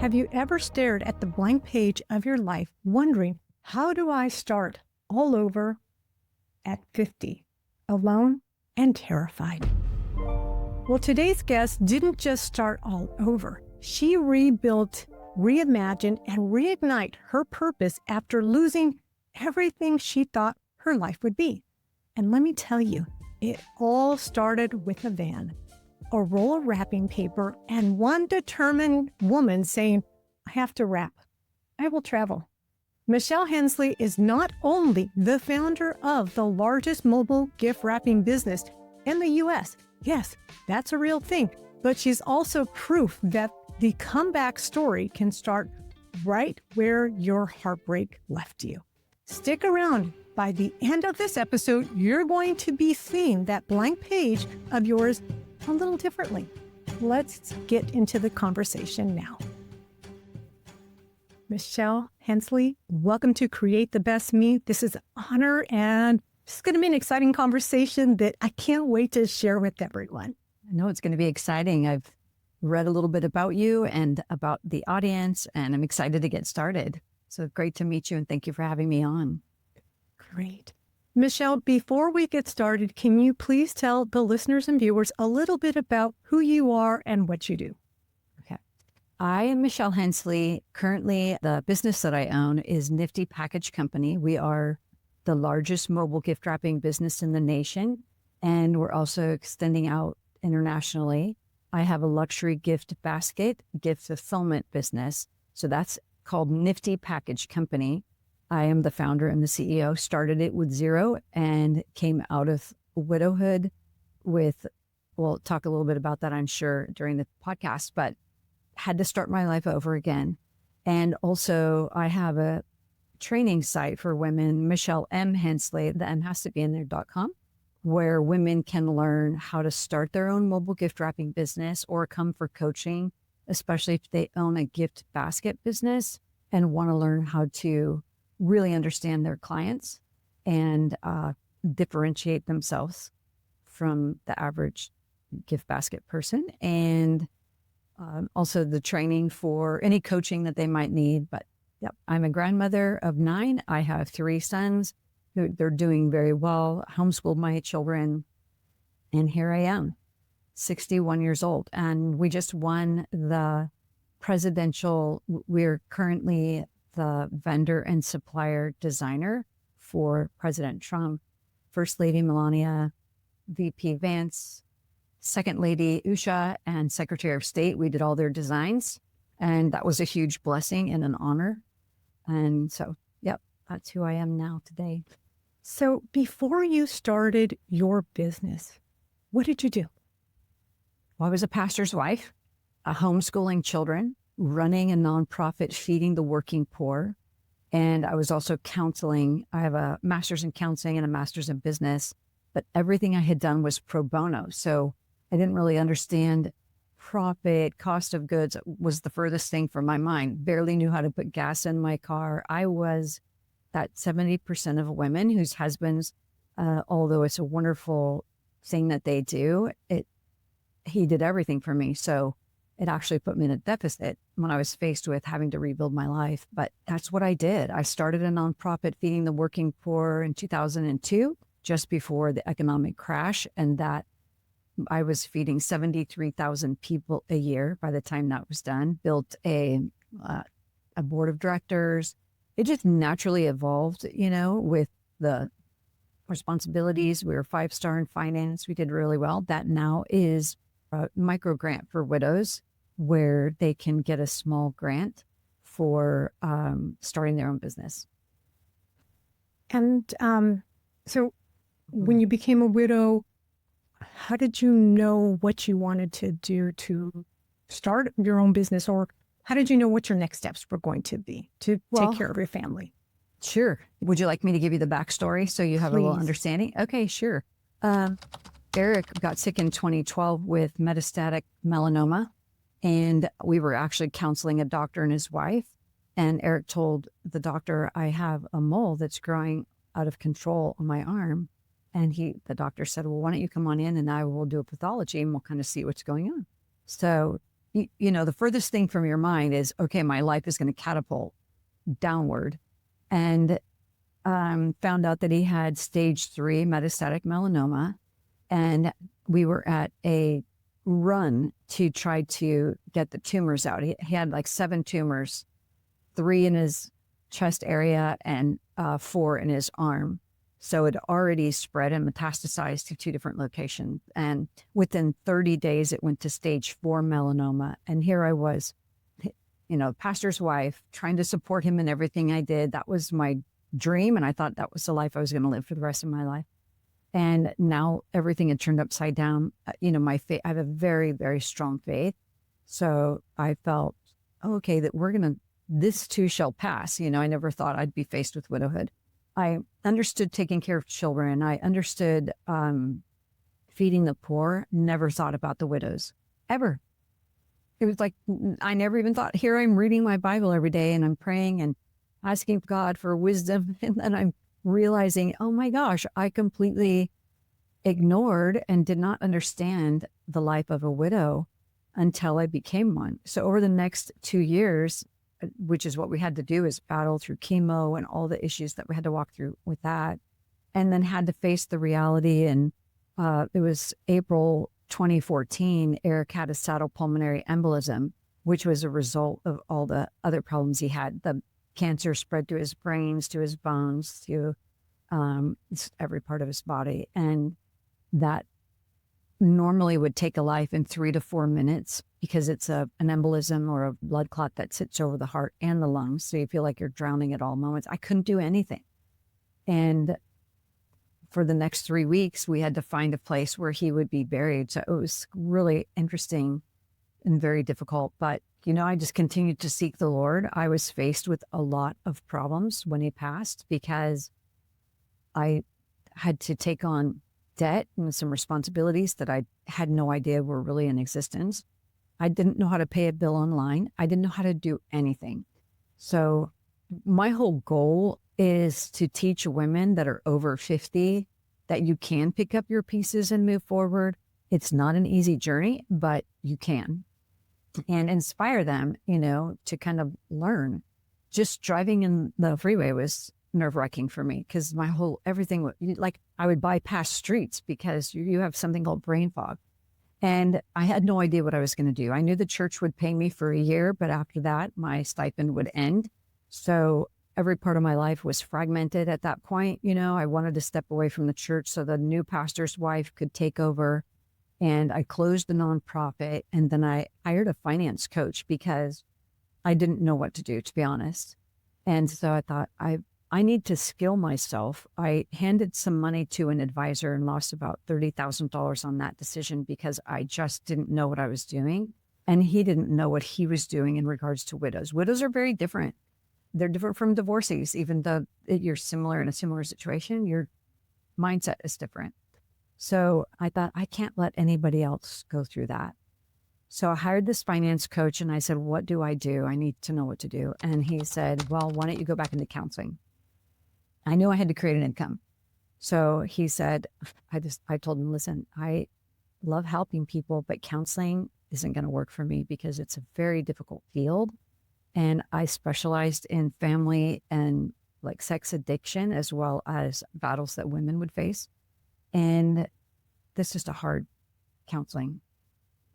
Have you ever stared at the blank page of your life wondering, how do I start all over at 50, alone and terrified? Well, today's guest didn't just start all over. She rebuilt, reimagined, and reignited her purpose after losing everything she thought her life would be. And let me tell you, it all started with a van, a roll of wrapping paper, and one determined woman saying, I have to wrap. I will travel. Michelle Hensley is not only the founder of the largest mobile gift wrapping business in the U.S. Yes, that's a real thing. But she's also proof that the comeback story can start right where your heartbreak left you. Stick around. By the end of this episode, you're going to be seeing that blank page of yours a little differently. Let's get into the conversation now. Michelle Hensley, welcome to Create the Best Me. This is an honor, and it's going to be an exciting conversation that I can't wait to share with everyone. I know it's going to be exciting. I've read a little bit about you and about the audience, and I'm excited to get started. So great to meet you, and thank you for having me on. Great. Michelle, before we get started, can you please tell the listeners and viewers a little bit about who you are and what you do? Okay. I am Michelle Hensley. Currently, the business that I own is Nifty Package Company. We are the largest mobile gift wrapping business in the nation, and we're also extending out internationally. I have a luxury gift basket, gift fulfillment business. So that's called Nifty Package Company. I am the founder and the CEO, started it with zero and came out of widowhood with, we'll talk a little bit about that, I'm sure, during the podcast, but had to start my life over again. And also I have a training site for women, Michelle M. Hensley, the M has to be in there.com, where women can learn how to start their own mobile gift wrapping business or come for coaching, especially if they own a gift basket business and want to learn how to really understand their clients and differentiate themselves from the average gift basket person. And also the training for any coaching that they might need. But yep, I'm a grandmother of 9. I have 3 sons. They're doing very well, homeschooled my children. And here I am, 61 years old. And we just won the presidential, we're currently the vendor and supplier designer for President Trump, First Lady Melania, VP Vance, Second Lady Usha, and Secretary of State. We did all their designs, and that was a huge blessing and an honor. And so, yep, that's who I am now today. So before you started your business, what did you do? Well, I was a pastor's wife, homeschooling children, running a nonprofit feeding the working poor. And I was also counseling. I have a master's in counseling and a master's in business, but everything I had done was pro bono. So I didn't really understand profit, cost of goods was the furthest thing from my mind. Barely knew how to put gas in my car. I was that 70% of women whose husbands, although it's a wonderful thing that they do, he did everything for me. So it actually put me in a deficit when I was faced with having to rebuild my life. But that's what I did. I started a nonprofit feeding the working poor in 2002, just before the economic crash. And that I was feeding 73,000 people a year by the time that was done. Built a board of directors. It just naturally evolved, with the responsibilities. We were 5-star in finance. We did really well. That now is a micro grant for widows, where they can get a small grant for starting their own business. And so when you became a widow, how did you know what you wanted to do to start your own business? Or how did you know what your next steps were going to be to take care of your family? Sure. Would you like me to give you the backstory so you have a little understanding? Okay, sure. Eric got sick in 2012 with metastatic melanoma. And we were actually counseling a doctor and his wife. And Eric told the doctor, I have a mole that's growing out of control on my arm. And the doctor said, well, why don't you come on in and I will do a pathology and we'll kind of see what's going on. So the furthest thing from your mind is, okay, my life is going to catapult downward. And found out that he had stage 3 metastatic melanoma. And we were at a run to try to get the tumors out. He had like 7 tumors, 3 in his chest area and 4 in his arm. So it already spread and metastasized to 2 different locations. And within 30 days, it went to stage 4 melanoma. And here I was, pastor's wife, trying to support him in everything I did. That was my dream. And I thought that was the life I was going to live for the rest of my life. And now everything had turned upside down. My faith, I have a very, very strong faith. So I felt, okay, that this too shall pass. I never thought I'd be faced with widowhood. I understood taking care of children. I understood feeding the poor, never thought about the widows, ever. It was like, I never even thought, here I'm reading my Bible every day and I'm praying and asking God for wisdom. And then I'm realizing, oh my gosh, I completely ignored and did not understand the life of a widow until I became one. So over the next 2 years, which is what we had to do, is battle through chemo and all the issues that we had to walk through with that. And then had to face the reality. And it was April 2014, Eric had a saddle pulmonary embolism, which was a result of all the other problems he had. The cancer spread to his brains, to his bones, to every part of his body. And that normally would take a life in 3 to 4 minutes because it's an embolism or a blood clot that sits over the heart and the lungs. So you feel like you're drowning at all moments. I couldn't do anything. And for the next 3 weeks, we had to find a place where he would be buried. So it was really interesting and very difficult. But, I just continued to seek the Lord. I was faced with a lot of problems when he passed because I had to take on debt and some responsibilities that I had no idea were really in existence. I didn't know how to pay a bill online. I didn't know how to do anything. So my whole goal is to teach women that are over 50 that you can pick up your pieces and move forward. It's not an easy journey, but you can. And inspire them, to kind of learn. Just driving in the freeway was nerve-wracking for me because everything, like I would bypass streets because you have something called brain fog. And I had no idea what I was going to do. I knew the church would pay me for a year, but after that, my stipend would end. So every part of my life was fragmented at that point. I wanted to step away from the church so the new pastor's wife could take over. And I closed the nonprofit, and then I hired a finance coach because I didn't know what to do, to be honest. And so I thought, I need to skill myself. I handed some money to an advisor and lost about $30,000 on that decision because I just didn't know what I was doing. And he didn't know what he was doing in regards to widows. Widows are very different. They're different from divorcees. Even though you're similar in a similar situation, your mindset is different. So I thought, I can't let anybody else go through that. So I hired this finance coach and I said, what do? I need to know what to do. And he said, well, why don't you go back into counseling? I knew I had to create an income. So he said, I told him, listen, I love helping people, but counseling isn't going to work for me because it's a very difficult field. And I specialized in family and like sex addiction, as well as battles that women would face. And this is a hard counseling.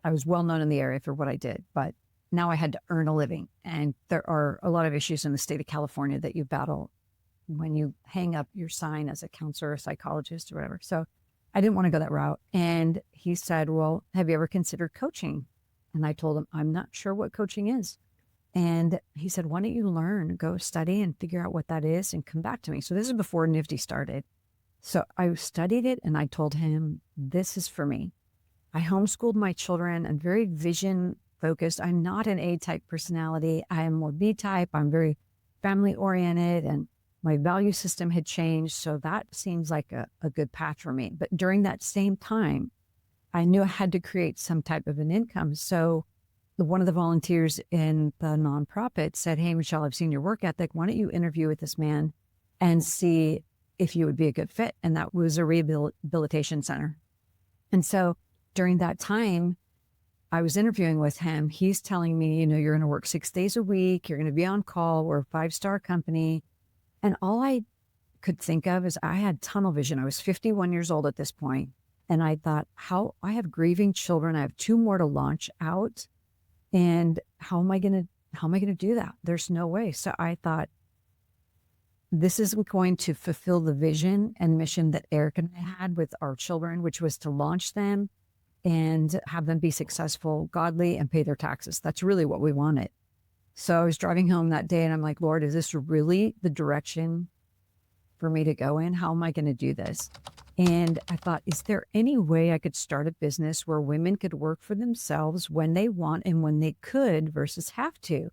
I was well known in the area for what I did, but now I had to earn a living. And there are a lot of issues in the state of California that you battle when you hang up your sign as a counselor or psychologist or whatever. So I didn't want to go that route. And he said, well, have you ever considered coaching? And I told him, I'm not sure what coaching is. And he said, why don't you learn, go study and figure out what that is and come back to me. So this is before Nifty started. So I studied it and I told him, this is for me. I homeschooled my children. I'm very vision focused. I'm not an A-type personality. I am more B-type. I'm very family oriented and my value system had changed. So that seems like a good path for me. But during that same time, I knew I had to create some type of an income. So one of the volunteers in the nonprofit said, hey, Michelle, I've seen your work ethic. Why don't you interview with this man and see if you would be a good fit? And that was a rehabilitation center. And so during that time, I was interviewing with him. He's telling me, you're going to work 6 days a week. You're going to be on call. We're a 5-star company. And all I could think of is I had tunnel vision. I was 51 years old at this point. And I thought, I have grieving children. I have 2 more to launch out. And how am I going to do that? There's no way. So I thought, this is going to fulfill the vision and mission that Eric and I had with our children, which was to launch them and have them be successful, godly, and pay their taxes. That's really what we wanted. So I was driving home that day and I'm like, Lord, is this really the direction for me to go in? How am I going to do this? And I thought, is there any way I could start a business where women could work for themselves when they want and when they could versus have to?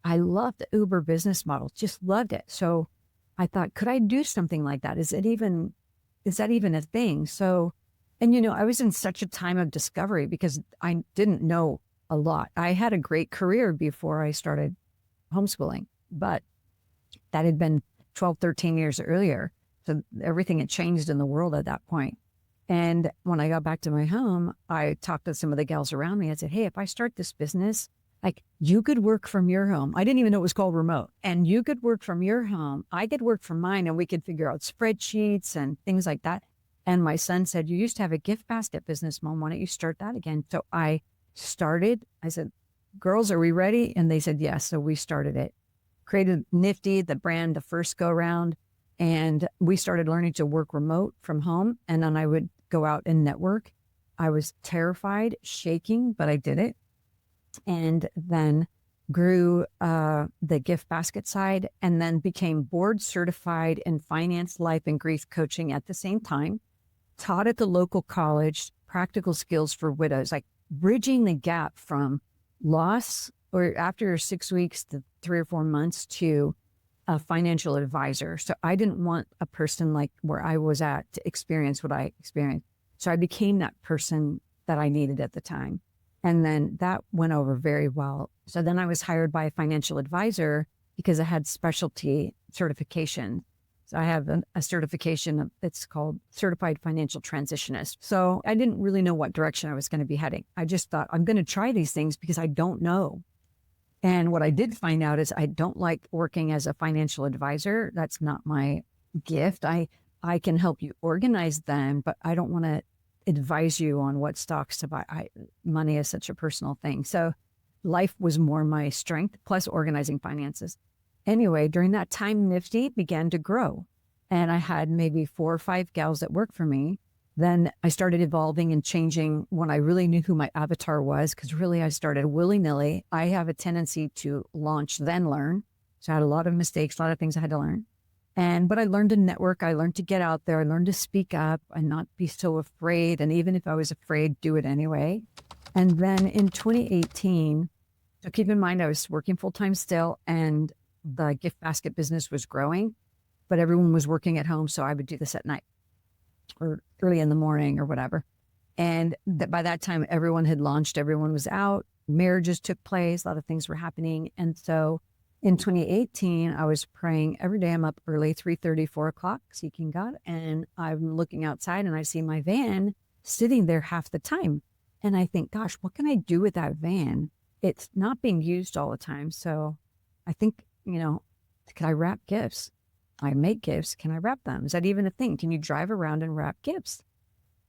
I loved the Uber business model, just loved it. So I thought, could I do something like that? Is that even a thing? So, and I was in such a time of discovery because I didn't know a lot. I had a great career before I started homeschooling, but that had been 12, 13 years earlier. So everything had changed in the world at that point. And when I got back to my home, I talked to some of the gals around me. I said, hey, if I start this business, like you could work from your home. I didn't even know it was called remote. And you could work from your home. I could work from mine and we could figure out spreadsheets and things like that. And my son said, you used to have a gift basket business, Mom. Why don't you start that again? So I started. I said, girls, are we ready? And they said, yes. So we started it. Created Nifty, the brand, the first go round. And we started learning to work remote from home. And then I would go out and network. I was terrified, shaking, but I did it. And then grew the gift basket side and then became board certified in finance, life, and grief coaching at the same time. Taught at the local college, practical skills for widows, like bridging the gap from loss or after 6 weeks to 3 or 4 months to a financial advisor. So I didn't want a person like where I was at to experience what I experienced. So I became that person that I needed at the time. And then that went over very well. So then I was hired by a financial advisor because I had specialty certification. So I have a certification that's called Certified Financial Transitionist. So I didn't really know what direction I was going to be heading. I just thought I'm going to try these things because I don't know. And what I did find out is I don't like working as a financial advisor. That's not my gift. I can help you organize them, but I don't want to advise you on what stocks to buy. Money is such a personal thing. So life was more my strength, plus organizing finances. Anyway, during that time, Nifty began to grow. And I had maybe 4 or 5 gals that worked for me. Then I started evolving and changing when I really knew who my avatar was, because really I started willy-nilly. I have a tendency to launch, then learn. So I had a lot of mistakes, a lot of things I had to learn. But I learned to network. I learned to get out there. I learned to speak up and not be so afraid. And even if I was afraid, do it anyway. And then in 2018, so keep in mind, I was working full-time still and the gift basket business was growing, but everyone was working at home. So I would do this at night or early in the morning or whatever. And by that time, everyone had launched. Everyone was out. Marriages took place. A lot of things were happening. And so in 2018, I was praying every day. I'm up early, 3:30, 4 o'clock, seeking God. And I'm looking outside and I see my van sitting there half the time. And I think, gosh, what can I do with that van? It's not being used all the time. So I think, can I wrap gifts? I make gifts. Can I wrap them? Is that even a thing? Can you drive around and wrap gifts?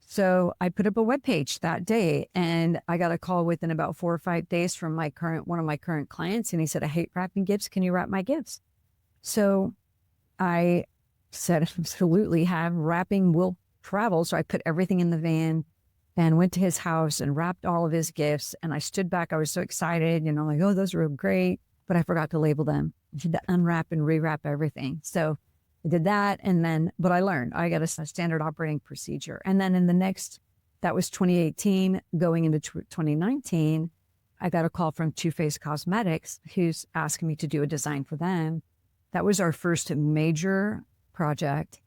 So I put up a webpage that day and I got a call within about 4 or 5 days from one of my current clients. And he said, I hate wrapping gifts. Can you wrap my gifts? So I said, absolutely, have wrapping will travel. So I put everything in the van and went to his house and wrapped all of his gifts. And I stood back. I was so excited, like, oh, those are great. But I forgot to label them. I had to unwrap and rewrap everything. So I did that. But I learned I got a standard operating procedure. And then that was 2018, going into 2019, I got a call from Two Face Cosmetics, who's asking me to do a design for them. That was our first major project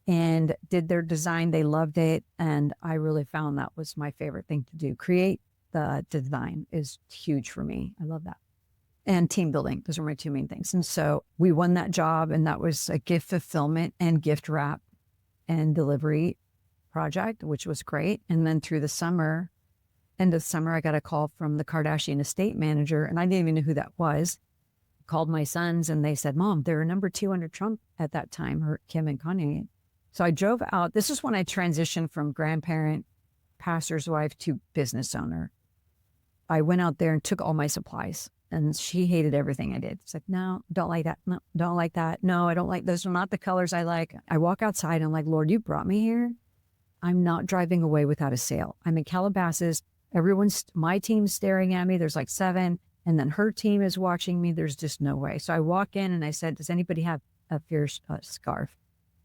and did their design. They loved it. And I really found that was my favorite thing to do. Create the design is huge for me. I love that. And team building. Those are my 2 main things. And so we won that job, and that was a gift fulfillment and gift wrap and delivery project, which was great. And then through the summer end of summer, I got a call from the Kardashian estate manager, and I didn't even know who that was. Called my sons, and they said, Mom, they're number 2 under Trump at that time, or Kim and Kanye. So I drove out. This is when I transitioned from grandparent, pastor's wife to business owner. I went out there and took all my supplies, and she hated everything I did. It's like, no, don't like that. No, don't like that. No, I don't like, those are not the colors I like. I walk outside and I'm like, Lord, you brought me here. I'm not driving away without a sale. I'm in Calabasas. My team's staring at me. There's like 7. And then her team is watching me. There's just no way. So I walk in and I said, does anybody have a fierce scarf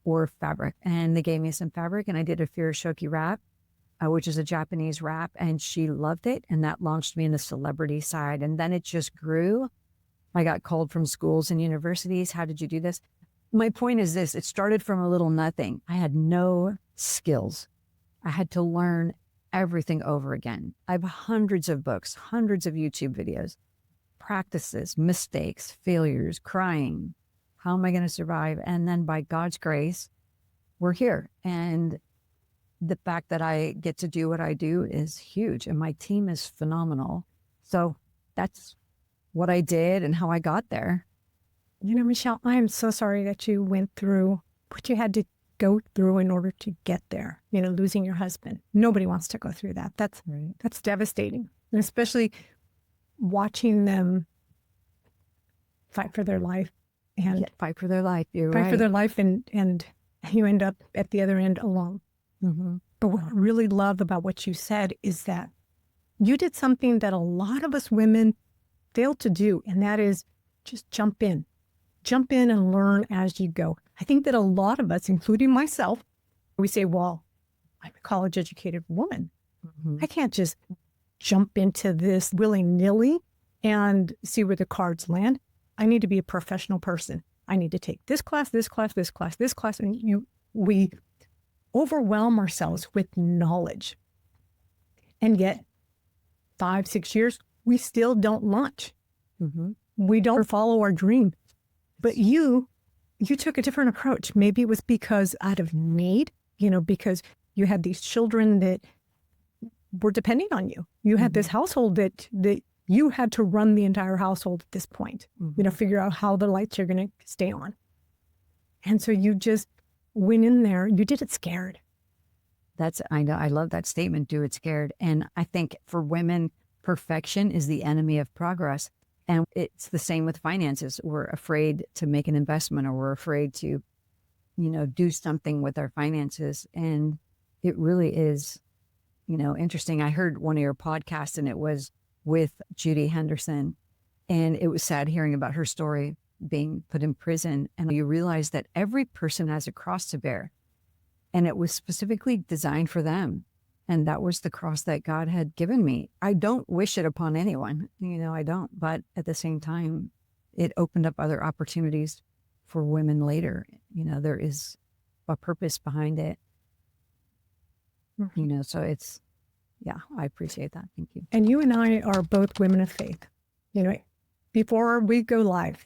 or fabric? And they gave me some fabric, and I did a fierce shoki wrap, which is a Japanese wrap. And she loved it. And that launched me in the celebrity side. And then it just grew. I got called from schools and universities. How did you do this? My point is this. It started from a little nothing. I had no skills. I had to learn everything over again. I have hundreds of books, hundreds of YouTube videos, practices, mistakes, failures, crying. How am I going to survive? And then by God's grace, we're here. And the fact that I get to do what I do is huge. And my team is phenomenal. So that's what I did and how I got there. You know, Michelle, I am so sorry that you went through what you had to go through in order to get there, you know, losing your husband. Nobody wants to go through that. That's right. That's devastating. And especially watching them fight for their life and fight for their life. You're fight right. for their life, and you end up at the other end alone. Mm-hmm. But what I really love about what you said is that you did something that a lot of us women fail to do, and that is just jump in and learn as you go. I think that a lot of us, including myself, we say, well, I'm a college educated woman. Mm-hmm. I can't just jump into this willy-nilly and see where the cards land. I need to be a professional person. I need to take this class, this class, this class, this class. And we overwhelm ourselves with knowledge. And yet 5-6 years, we still don't launch. Mm-hmm. We don't follow our dream. But you took a different approach. Maybe it was because out of need, you know, because you had these children that were depending on you. You had this household that you had to run the entire household at this point, you know, figure out how the lights are going to stay on. And so you just went in there, you did it scared. I know. I love that statement, do it scared. And I think for women, perfection is the enemy of progress. And it's the same with finances. We're afraid to make an investment, or we're afraid to, you know, do something with our finances. And it really is, you know, interesting. I heard one of your podcasts, and it was with Judy Henderson. And it was sad hearing about her story being put in prison. And you realize that every person has a cross to bear. And it was specifically designed for them. And that was the cross that God had given me. I don't wish it upon anyone, you know, I don't. But at the same time, it opened up other opportunities for women later. You know, there is a purpose behind it. You know, so it's, yeah, I appreciate that. Thank you. And you and I are both women of faith. You know, before we go live,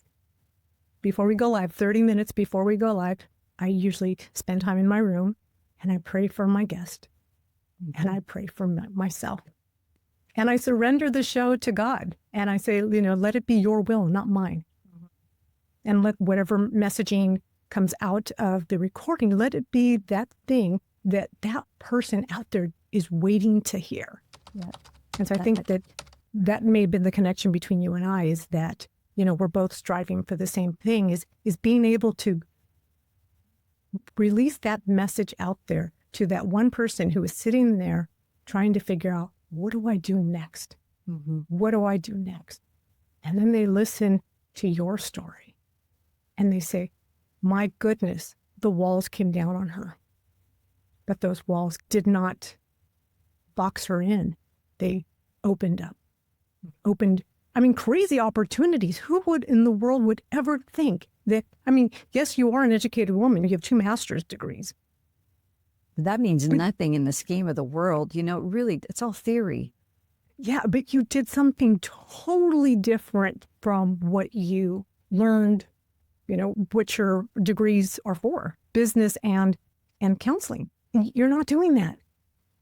30 minutes before we go live, I usually spend time in my room and I pray for my guest. And I pray for myself. And I surrender the show to God. And I say, you know, let it be your will, not mine. And let whatever messaging comes out of the recording, let it be that thing that person out there is waiting to hear. Yeah. And so I think that may have been the connection between you and I, is that, you know, we're both striving for the same thing, is being able to release that message out there to that one person who is sitting there trying to figure out, what do I do next? What do I do next? And then they listen to your story and they say, my goodness, the walls came down on her. But those walls did not box her in. They opened up, crazy opportunities. Who would in the world would ever think that, yes, you are an educated woman. You have 2 master's degrees. That means nothing in the scheme of the world. You know, really, it's all theory. Yeah, but you did something totally different from what you learned, you know, what your degrees are for, business and counseling. You're not doing that.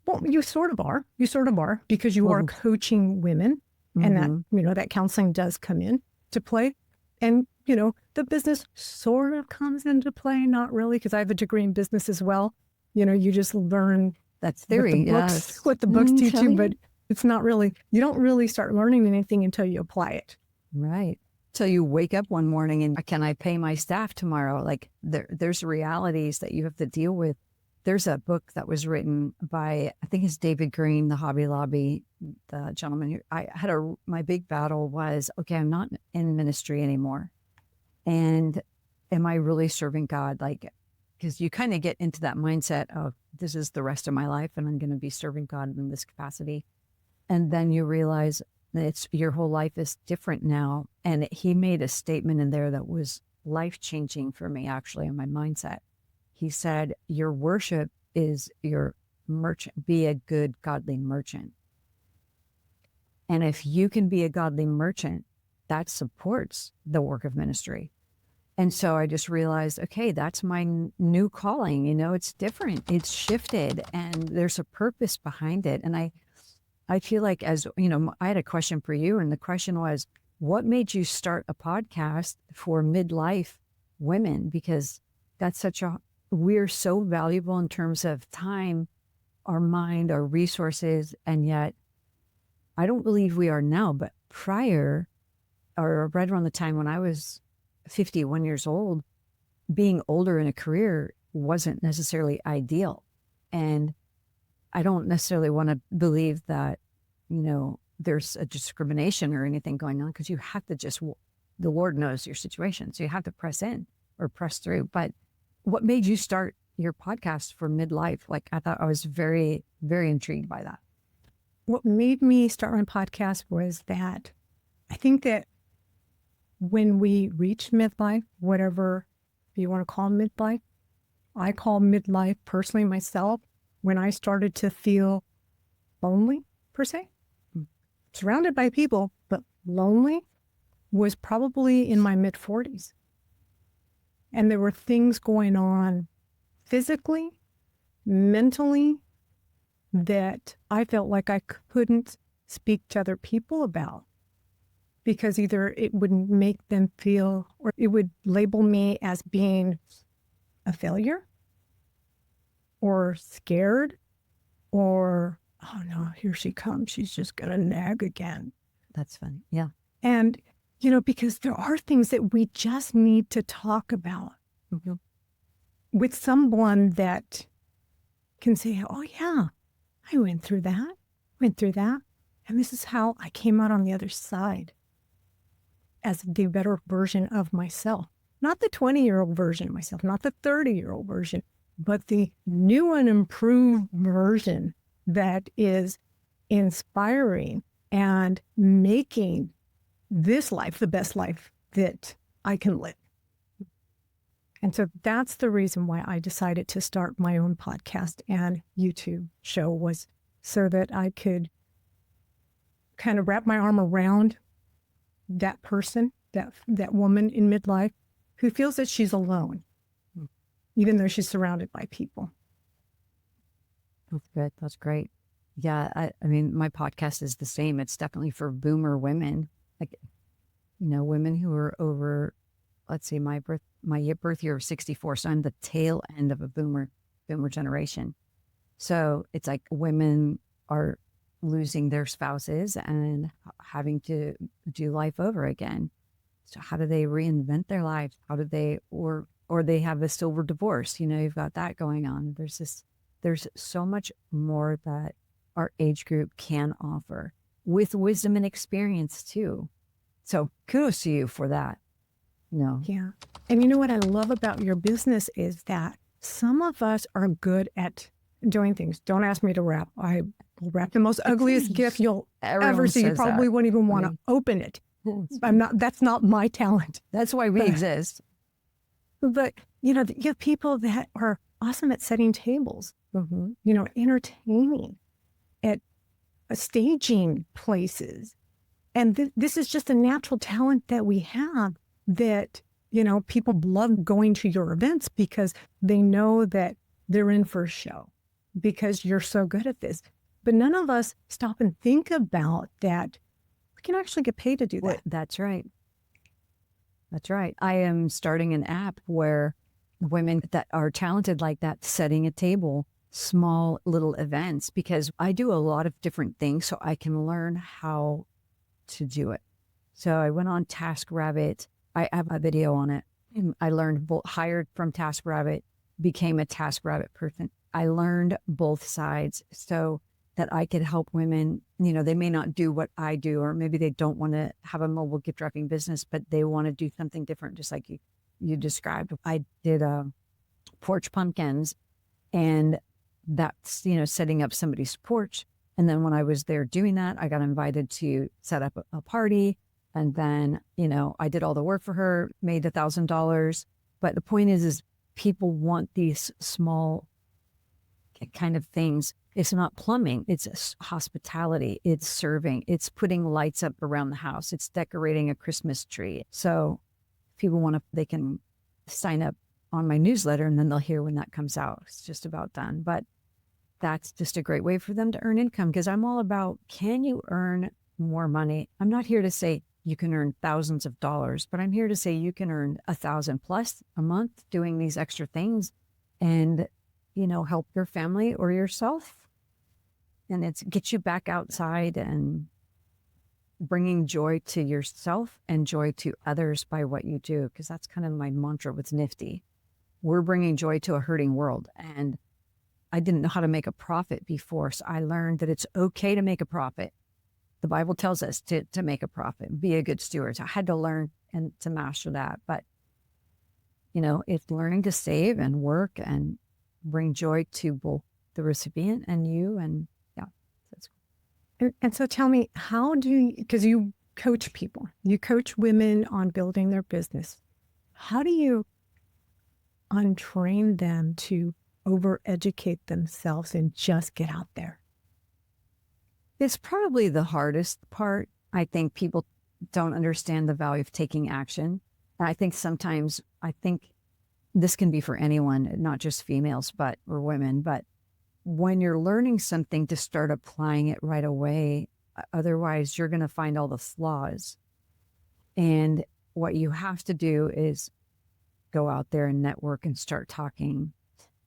Well, you sort of are. You sort of are because you are coaching women, and that, that counseling does come in to play. And, the business sort of comes into play, not really, because I have a degree in business as well. You just learn that's theory, what the books teach you, but it's not really, you don't really start learning anything until you apply it. Right. So you wake up one morning and can I pay my staff tomorrow? Like there's realities that you have to deal with. There's a book that was written by, I think it's David Green, the Hobby Lobby, the gentleman who I had my big battle was, okay, I'm not in ministry anymore. And am I really serving God? Like, because you kind of get into that mindset of this is the rest of my life and I'm going to be serving God in this capacity. And then you realize that your whole life is different now. And he made a statement in there that was life-changing for me, actually, in my mindset. He said, your worship is your merchant. Be a good, godly merchant. And if you can be a godly merchant, that supports the work of ministry. And so I just realized, okay, that's my new calling. It's different. It's shifted and there's a purpose behind it. And I feel like I had a question for you. And the question was, what made you start a podcast for midlife women? Because that's we're so valuable in terms of time, our mind, our resources. And yet I don't believe we are now, but prior or right around the time when I was 51 years old, being older in a career wasn't necessarily ideal. And I don't necessarily want to believe that, there's a discrimination or anything going on because you have to the Lord knows your situation. So you have to press in or press through. But what made you start your podcast for midlife? Like, I thought I was very, very intrigued by that. What made me start my podcast was that I think that when we reach midlife, whatever you want to call midlife, I call midlife personally myself when I started to feel lonely, per se, surrounded by people, but lonely, was probably in my mid-40s. And there were things going on physically, mentally, that I felt like I couldn't speak to other people about because either it wouldn't make them feel, or it would label me as being a failure or scared or, oh no, here she comes. She's just going to nag again. That's funny. Yeah. And, because there are things that we just need to talk about with someone that can say, oh yeah, I went through that. And this is how I came out on the other side as the better version of myself. Not the 20-year-old version of myself, not the 30-year-old version, but the new and improved version that is inspiring and making this life the best life that I can live. And so that's the reason why I decided to start my own podcast and YouTube show, was so that I could kind of wrap my arm around that person, that woman in midlife who feels that she's alone, even though she's surrounded by people. That's good. That's great. Yeah. I mean, my podcast is the same. It's definitely for boomer women, like, women who are over, let's see, my birth year of 64. So I'm the tail end of a boomer generation. So it's like women are losing their spouses and having to do life over again. So how do they reinvent their lives? How do they, or they have a silver divorce? You've got that going on. There's so much more that our age group can offer with wisdom and experience too. So kudos to you for that. Yeah. And you know what I love about your business is that some of us are good at doing things. Don't ask me to wrap. I will wrap the most ugliest gift you'll ever see. You probably wouldn't even want to open it. That's not my talent. That's why we exist. But, you have people that are awesome at setting tables, entertaining, at staging places. And this is just a natural talent that we have that, people love going to your events because they know that they're in for a show. because you're so good at this. But none of us stop and think about that. We can actually get paid to do that. That's right. That's right. I am starting an app where women that are talented like that, setting a table, small little events, because I do a lot of different things so I can learn how to do it. So I went on TaskRabbit. I have a video on it. I learned hired from TaskRabbit, became a TaskRabbit person. I learned both sides so that I could help women. You know, they may not do what I do, or maybe they don't want to have a mobile gift wrapping business, but they want to do something different, just like you described. I did porch pumpkins, and that's, setting up somebody's porch. And then when I was there doing that, I got invited to set up a party. And then, I did all the work for her, made $1,000. But the point is people want these small kind of things. It's not plumbing, it's hospitality, it's serving, it's putting lights up around the house, it's decorating a Christmas tree. So if people they can sign up on my newsletter, and then they'll hear when that comes out. It's just about done. But that's just a great way for them to earn income, because I'm all about, can you earn more money? I'm not here to say you can earn thousands of dollars, but I'm here to say you can earn $1,000+ a month doing these extra things and, help your family or yourself. And it's get you back outside and bringing joy to yourself and joy to others by what you do. Because that's kind of my mantra with Nifty. We're bringing joy to a hurting world. And I didn't know how to make a profit before. So I learned that it's okay to make a profit. The Bible tells us to make a profit, be a good steward. So I had to learn and to master that. But, it's learning to save and work and bring joy to both the recipient and you. And that's cool. And so tell me, how do you, because you coach people, you coach women on building their business. How do you untrain them to over-educate themselves and just get out there? It's probably the hardest part. I think people don't understand the value of taking action. And I think sometimes, this can be for anyone, not just females, or women, but when you're learning something, to start applying it right away. Otherwise, you're going to find all the flaws. And what you have to do is go out there and network and start talking.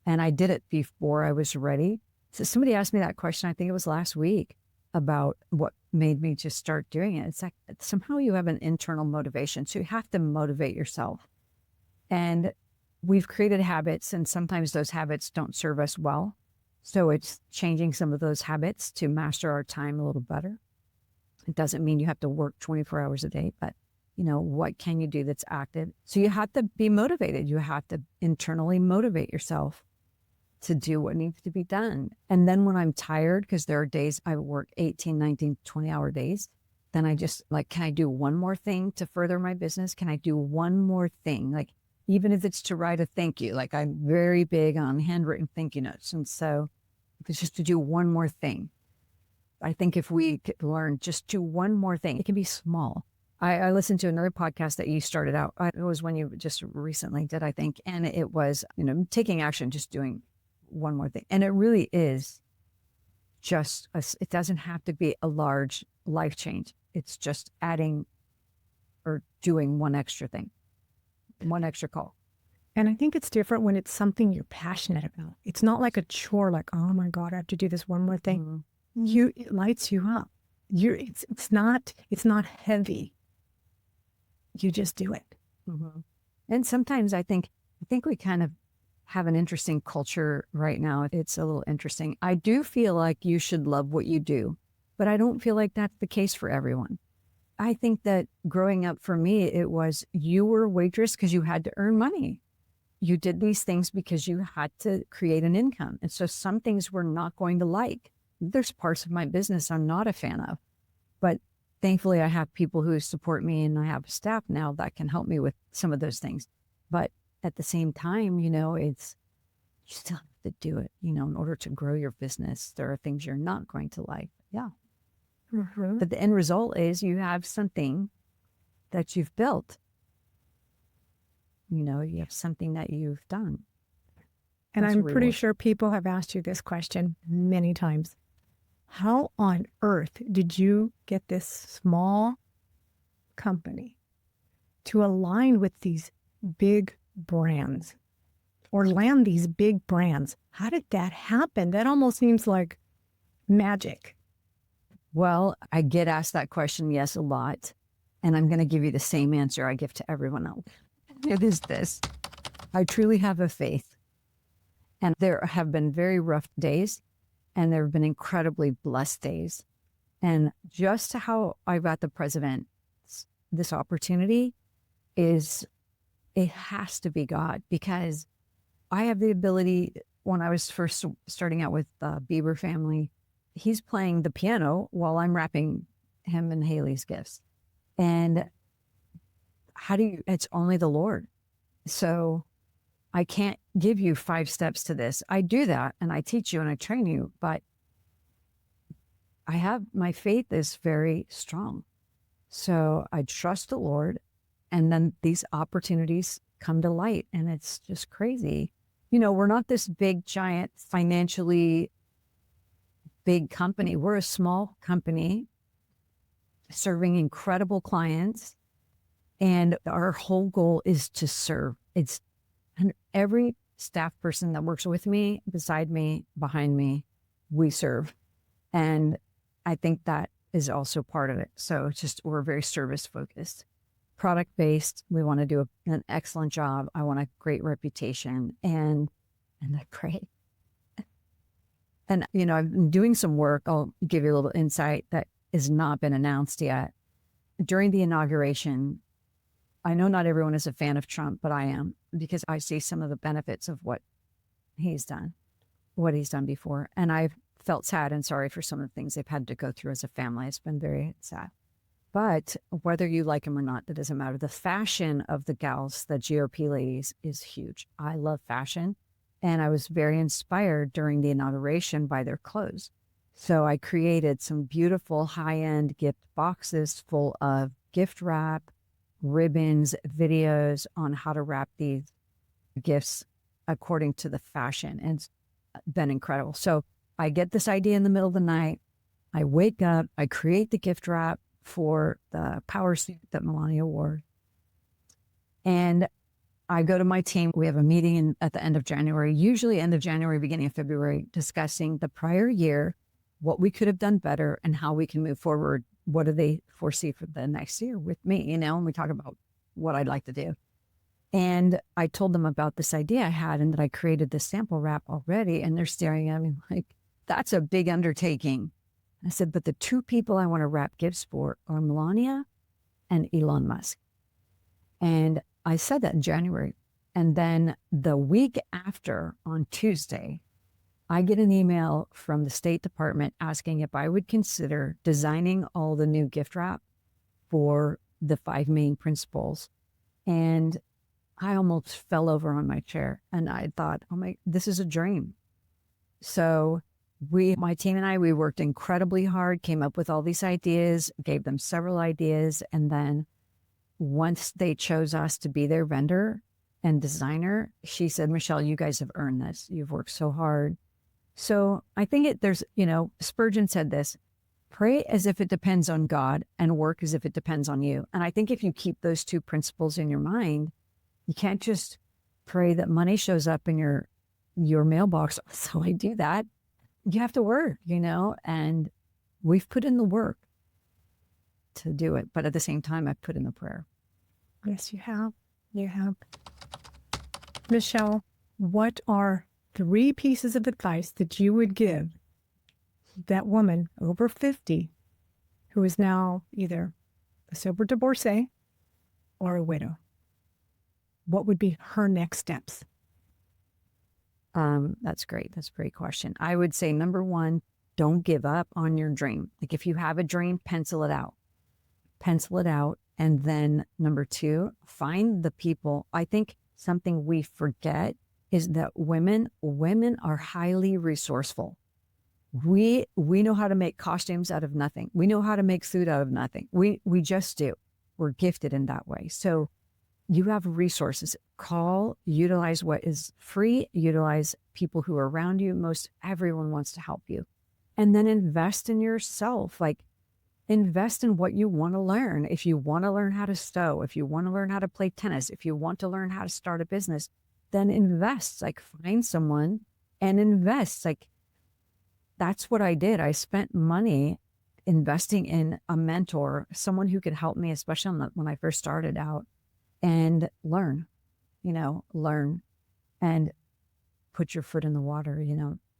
And I did it before I was ready. So somebody asked me that question, I think it was last week, about what made me just start doing it. It's like somehow you have an internal motivation. So you have to motivate yourself. And we've created habits, and sometimes those habits don't serve us well. So it's changing some of those habits to master our time a little better. It doesn't mean you have to work 24 hours a day, but what can you do that's active? So you have to be motivated. You have to internally motivate yourself to do what needs to be done. And then when I'm tired, because there are days I work 18, 19, 20-hour days, then I just can I do one more thing to further my business? Can I do one more thing? Even if it's to write a thank you, I'm very big on handwritten thank you notes. And so if it's just to do one more thing, I think if we could learn just do one more thing, it can be small. I listened to another podcast that you started out. It was when you just recently did, I think. And it was, taking action, just doing one more thing. And it really is just, it doesn't have to be a large life change. It's just adding or doing one extra thing, one extra call. And I think it's different when it's something you're passionate about. It's not like a chore, oh my God, I have to do this one more thing. Mm-hmm. It lights you up. It's not heavy. You just do it. Mm-hmm. And sometimes I think we kind of have an interesting culture right now. It's a little interesting. I do feel like you should love what you do, but I don't feel like that's the case for everyone. I think that growing up for me, it was you were a waitress because you had to earn money. You did these things because you had to create an income. And so some things we're not going to like. There's parts of my business I'm not a fan of, but thankfully I have people who support me, and I have staff now that can help me with some of those things. But at the same time, it's, you still have to do it, in order to grow your business. There are things you're not going to like. Yeah. Mm-hmm. But the end result is you have something that you've built. You have something that you've done. And That's a I'm pretty reward. sure people have asked you this question many times. How on earth did you get this small company to align with these big brands or land these big brands? How did that happen? That almost seems like magic. Well, I get asked that question, yes, a lot. And I'm going to give you the same answer I give to everyone else. It is this. I truly have a faith. And there have been very rough days, and there have been incredibly blessed days. And just how I got the president this opportunity is, it has to be God, because I have the ability. When I was first starting out with the Bieber family, he's playing the piano while I'm wrapping him and Haley's gifts. And it's only the Lord. So I can't give you 5 steps to this. I do that and I teach you and I train you, but my faith is very strong. So I trust the Lord, and then these opportunities come to light, and it's just crazy. We're not this big, giant, financially big company. We're a small company serving incredible clients, and our whole goal is to serve. And every staff person that works with me, beside me, behind me, we serve. And I think that is also part of it. So it's just, we're very service focused, product based. We want to do an excellent job. I want a great reputation, and I pray. And, I've been doing some work. I'll give you a little insight that has not been announced yet. During the inauguration, I know not everyone is a fan of Trump, but I am, because I see some of the benefits of what he's done before. And I've felt sad and sorry for some of the things they've had to go through as a family. It's been very sad. But whether you like him or not, that doesn't matter. The fashion of the gals, the GOP ladies, is huge. I love fashion. And I was very inspired during the inauguration by their clothes. So I created some beautiful high-end gift boxes full of gift wrap, ribbons, videos on how to wrap these gifts according to the fashion. And it's been incredible. So I get this idea in the middle of the night. I wake up, I create the gift wrap for the power suit that Melania wore. And I go to my team. We have a meeting at the end of January, usually end of January, beginning of February, discussing the prior year, what we could have done better and how we can move forward. What do they foresee for the next year with me? And we talk about what I'd like to do. And I told them about this idea I had and that I created this sample wrap already. And they're staring at me like, that's a big undertaking. I said, but the 2 people I want to wrap gifts for are Melania and Elon Musk. And I said that in January. And then the week after, on Tuesday, I get an email from the State Department asking if I would consider designing all the new gift wrap for the 5 main principals. And I almost fell over on my chair. And I thought, this is a dream. So my team and I, we worked incredibly hard, came up with all these ideas, gave them several ideas. And then once they chose us to be their vendor and designer, she said, Michelle, you guys have earned this. You've worked so hard. So I think Spurgeon said this, pray as if it depends on God and work as if it depends on you. And I think if you keep those 2 principles in your mind, you can't just pray that money shows up in your mailbox. So I do that. You have to work, and we've put in the work to do it. But at the same time, I've put in the prayer. Yes, you have. You have. Michelle, what are 3 pieces of advice that you would give that woman over 50 who is now either a sober divorcee or a widow? What would be her next steps? That's great. That's a great question. I would say, number 1, don't give up on your dream. Like, if you have a dream, pencil it out. And then number 2, find the people. I think something we forget is that women are highly resourceful. We know how to make costumes out of nothing. We know how to make food out of nothing. We just do. We're gifted in that way. So you have resources. Call, utilize what is free, utilize people who are around you. Most everyone wants to help you. And then invest in yourself. Like, invest in what you want to learn. If you want to learn how to sew, if you want to learn how to play tennis, if you want to learn how to start a business, then invest. Like, find someone and invest. Like, that's what I did. I spent money investing in a mentor, someone who could help me, especially when I first started out, and learn and put your foot in the water,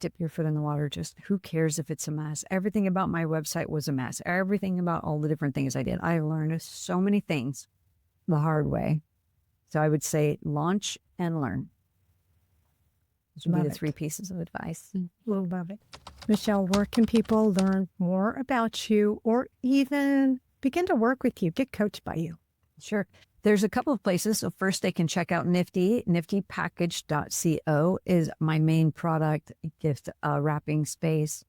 dip your foot in the water. Just who cares if it's a mess? Everything about my website was a mess. Everything about all the different things I did. I learned so many things the hard way. So I would say launch and learn. Those would be the 3 pieces of advice. Love it. Michelle, where can people learn more about you or even begin to work with you, get coached by you? Sure. There's a couple of places. So first, they can check out Nifty. Niftypackage.co is my main product gift wrapping space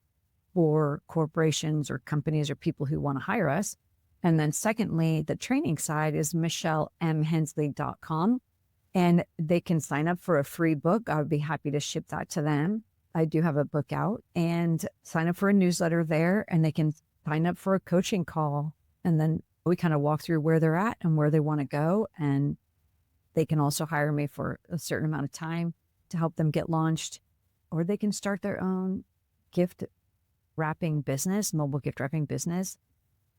for corporations or companies or people who want to hire us. And then secondly, the training side is michellemhensley.com. And they can sign up for a free book. I would be happy to ship that to them. I do have a book out, and sign up for a newsletter there, and they can sign up for a coaching call. And then we kind of walk through where they're at and where they want to go. And they can also hire me for a certain amount of time to help them get launched, or they can start their own gift wrapping business, mobile gift wrapping business.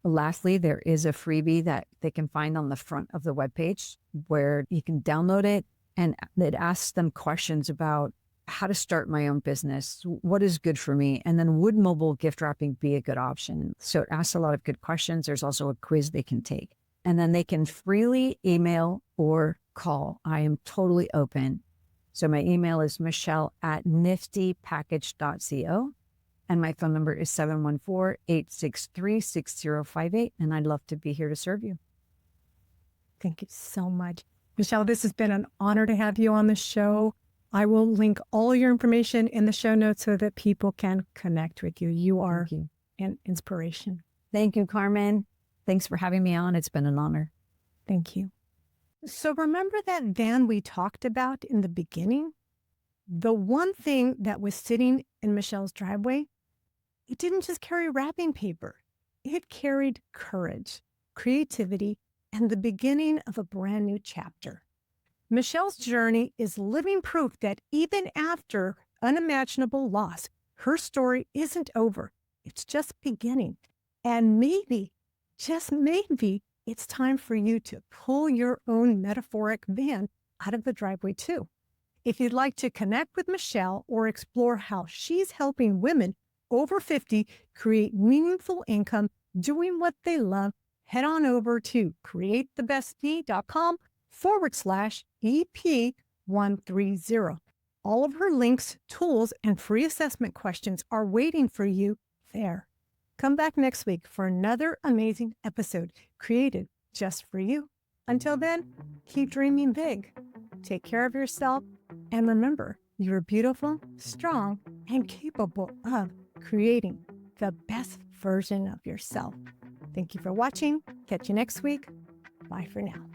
Lastly, there is a freebie that they can find on the front of the webpage where you can download it, and it asks them questions about how to start my own business, what is good for me, and then would mobile gift wrapping be a good option? So it asks a lot of good questions. There's also a quiz they can take, and then they can freely email or call. I am totally open. So my email is michelle@niftypackage.co. And my phone number is 714-863-6058. And I'd love to be here to serve you. Thank you so much. Michelle, this has been an honor to have you on the show. I will link all your information in the show notes so that people can connect with you. You are an inspiration. Thank you, Carmen. Thanks for having me on. It's been an honor. Thank you. So remember that van we talked about in the beginning? The one thing that was sitting in Michelle's driveway, it didn't just carry wrapping paper. It carried courage, creativity, and the beginning of a brand new chapter. Michelle's journey is living proof that even after unimaginable loss, her story isn't over. It's just beginning. And maybe, just maybe, it's time for you to pull your own metaphoric van out of the driveway too. If you'd like to connect with Michelle or explore how she's helping women over 50 create meaningful income doing what they love, head on over to createthebestme.com/EP130. All of her links, tools, and free assessment questions are waiting for you there. Come back next week for another amazing episode created just for you. Until then, keep dreaming big. Take care of yourself. And remember, you're beautiful, strong, and capable of creating the best version of yourself. Thank you for watching. Catch you next week. Bye for now.